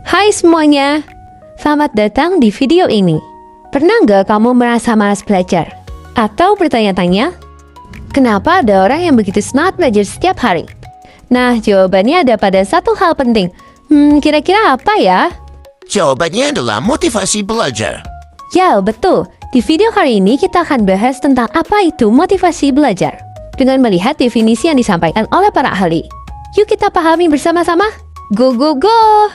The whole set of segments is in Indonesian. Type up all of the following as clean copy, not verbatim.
Hai semuanya, selamat datang di video ini. Pernah nggak kamu merasa malas belajar? Atau bertanya-tanya, kenapa ada orang yang begitu semangat belajar setiap hari? Nah, jawabannya ada pada satu hal penting. Kira-kira apa ya? Jawabannya adalah motivasi belajar. Ya, betul. Di video kali ini kita akan bahas tentang apa itu motivasi belajar. Dengan melihat definisi yang disampaikan oleh para ahli. Yuk kita pahami bersama-sama. Go, go, go!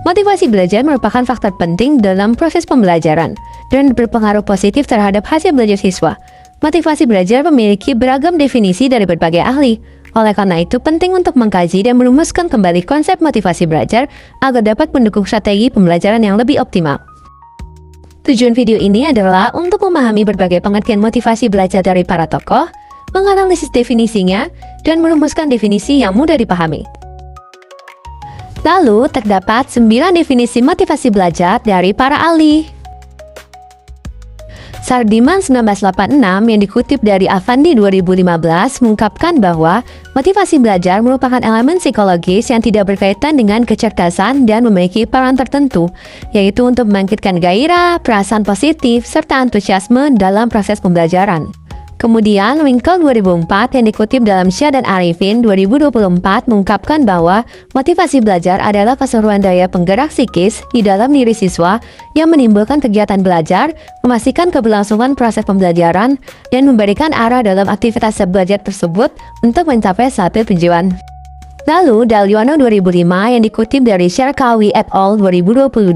Motivasi belajar merupakan faktor penting dalam proses pembelajaran dan berpengaruh positif terhadap hasil belajar siswa. Motivasi belajar memiliki beragam definisi dari berbagai ahli. Oleh karena itu, penting untuk mengkaji dan merumuskan kembali konsep motivasi belajar agar dapat mendukung strategi pembelajaran yang lebih optimal. Tujuan video ini adalah untuk memahami berbagai pengertian motivasi belajar dari para tokoh, menganalisis definisinya, dan merumuskan definisi yang mudah dipahami. Lalu, terdapat 9 definisi motivasi belajar dari para ahli. Sardiman 1986 yang dikutip dari Avandi 2015 mengungkapkan bahwa motivasi belajar merupakan elemen psikologis yang tidak berkaitan dengan kecerdasan dan memiliki peran tertentu, yaitu untuk membangkitkan gairah, perasaan positif, serta antusiasme dalam proses pembelajaran. Kemudian, Winkel 2004 yang dikutip dalam Syah dan Arifin 2024 mengungkapkan bahwa motivasi belajar adalah keseluruhan daya penggerak psikis di dalam diri siswa yang menimbulkan kegiatan belajar, memastikan keberlangsungan proses pembelajaran, dan memberikan arah dalam aktivitas belajar tersebut untuk mencapai satu tujuan. Lalu, Daliono 2005 yang dikutip dari Sherkawi et al. 2022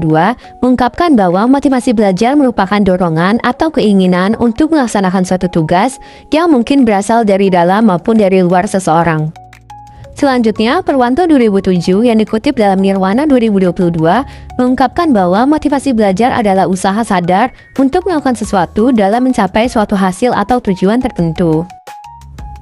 mengungkapkan bahwa motivasi belajar merupakan dorongan atau keinginan untuk melaksanakan suatu tugas yang mungkin berasal dari dalam maupun dari luar seseorang. Selanjutnya, Perwanto 2007 yang dikutip dalam Nirwana 2022 mengungkapkan bahwa motivasi belajar adalah usaha sadar untuk melakukan sesuatu dalam mencapai suatu hasil atau tujuan tertentu.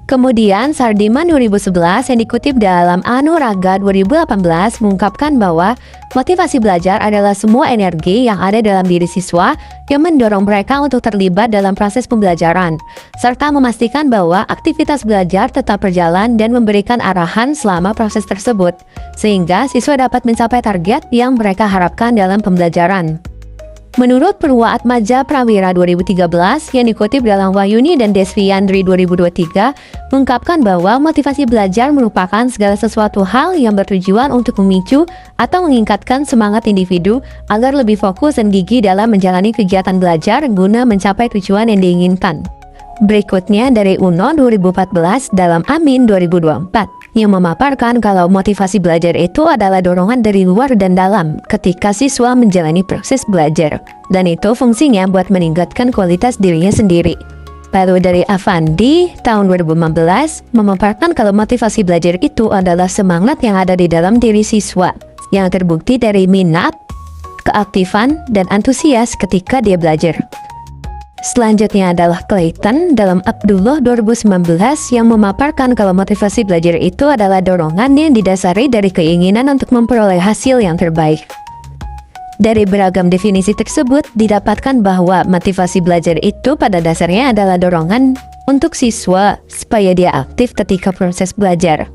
Kemudian, Sardiman 2011 yang dikutip dalam Anuraga 2018 mengungkapkan bahwa motivasi belajar adalah semua energi yang ada dalam diri siswa yang mendorong mereka untuk terlibat dalam proses pembelajaran, serta memastikan bahwa aktivitas belajar tetap berjalan dan memberikan arahan selama proses tersebut, sehingga siswa dapat mencapai target yang mereka harapkan dalam pembelajaran. Menurut Purwaatmaja Prawira 2013 yang dikutip dalam Wahyuni dan Desviandri 2023 mengungkapkan bahwa motivasi belajar merupakan segala sesuatu hal yang bertujuan untuk memicu atau meningkatkan semangat individu agar lebih fokus dan gigih dalam menjalani kegiatan belajar guna mencapai tujuan yang diinginkan. Berikutnya dari Uno 2014 dalam Amin 2024 yang memaparkan kalau motivasi belajar itu adalah dorongan dari luar dan dalam ketika siswa menjalani proses belajar, dan itu fungsinya buat meningkatkan kualitas dirinya sendiri. Lalu dari Avandi tahun 2015 memaparkan kalau motivasi belajar itu adalah semangat yang ada di dalam diri siswa yang terbukti dari minat, keaktifan, dan antusias ketika dia belajar. Selanjutnya adalah Clayton dalam Abdullah 2019 yang memaparkan kalau motivasi belajar itu adalah dorongan yang didasari dari keinginan untuk memperoleh hasil yang terbaik. Dari beragam definisi tersebut didapatkan bahwa motivasi belajar itu pada dasarnya adalah dorongan untuk siswa supaya dia aktif ketika proses belajar.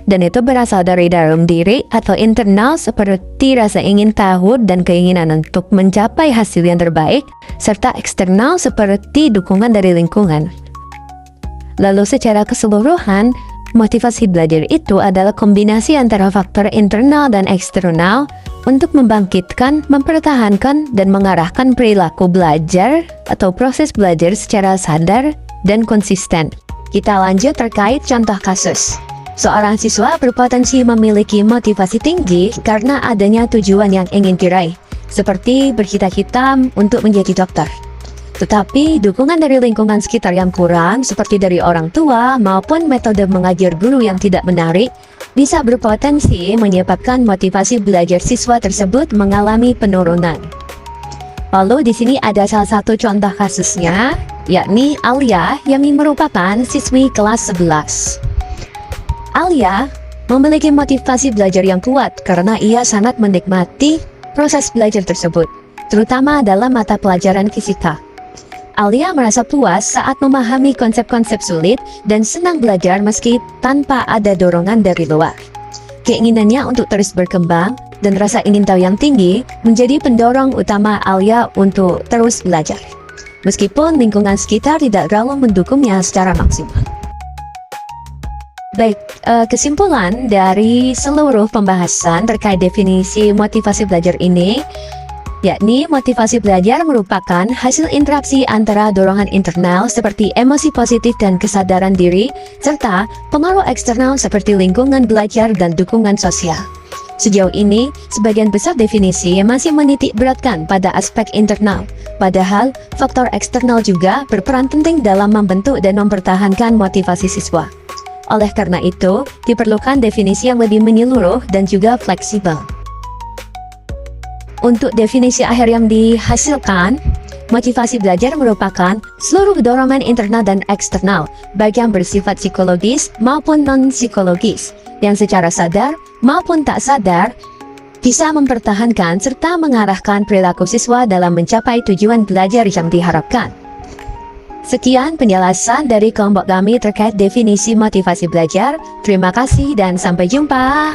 Dan itu berasal dari dalam diri atau internal seperti rasa ingin tahu dan keinginan untuk mencapai hasil yang terbaik, serta eksternal seperti dukungan dari lingkungan. Lalu secara keseluruhan, motivasi belajar itu adalah kombinasi antara faktor internal dan eksternal untuk membangkitkan, mempertahankan, dan mengarahkan perilaku belajar atau proses belajar secara sadar dan konsisten. Kita lanjut terkait contoh kasus. Seorang siswa berpotensi memiliki motivasi tinggi karena adanya tujuan yang ingin diraih, seperti bercita-cita untuk menjadi dokter. Tetapi dukungan dari lingkungan sekitar yang kurang, seperti dari orang tua maupun metode mengajar guru yang tidak menarik, bisa berpotensi menyebabkan motivasi belajar siswa tersebut mengalami penurunan. Lalu di sini ada salah satu contoh kasusnya, yakni Alia yang merupakan siswi kelas 11. Alia memiliki motivasi belajar yang kuat karena ia sangat menikmati proses belajar tersebut, terutama dalam mata pelajaran fisika. Alia merasa puas saat memahami konsep-konsep sulit dan senang belajar meski tanpa ada dorongan dari luar. Keinginannya untuk terus berkembang dan rasa ingin tahu yang tinggi menjadi pendorong utama Alia untuk terus belajar. Meskipun lingkungan sekitar tidak terlalu mendukungnya secara maksimal. Baik, kesimpulan dari seluruh pembahasan terkait definisi motivasi belajar ini, yakni motivasi belajar merupakan hasil interaksi antara dorongan internal seperti emosi positif dan kesadaran diri, serta pengaruh eksternal seperti lingkungan belajar dan dukungan sosial. Sejauh ini, sebagian besar definisi masih menitik beratkan pada aspek internal, padahal faktor eksternal juga berperan penting dalam membentuk dan mempertahankan motivasi siswa. Oleh karena itu, diperlukan definisi yang lebih menyeluruh dan juga fleksibel. Untuk definisi akhir yang dihasilkan, motivasi belajar merupakan seluruh dorongan internal dan eksternal, baik yang bersifat psikologis maupun non-psikologis, yang secara sadar maupun tak sadar bisa mempertahankan serta mengarahkan perilaku siswa dalam mencapai tujuan belajar yang diharapkan. Sekian penjelasan dari kelompok kami terkait definisi motivasi belajar. Terima kasih dan sampai jumpa.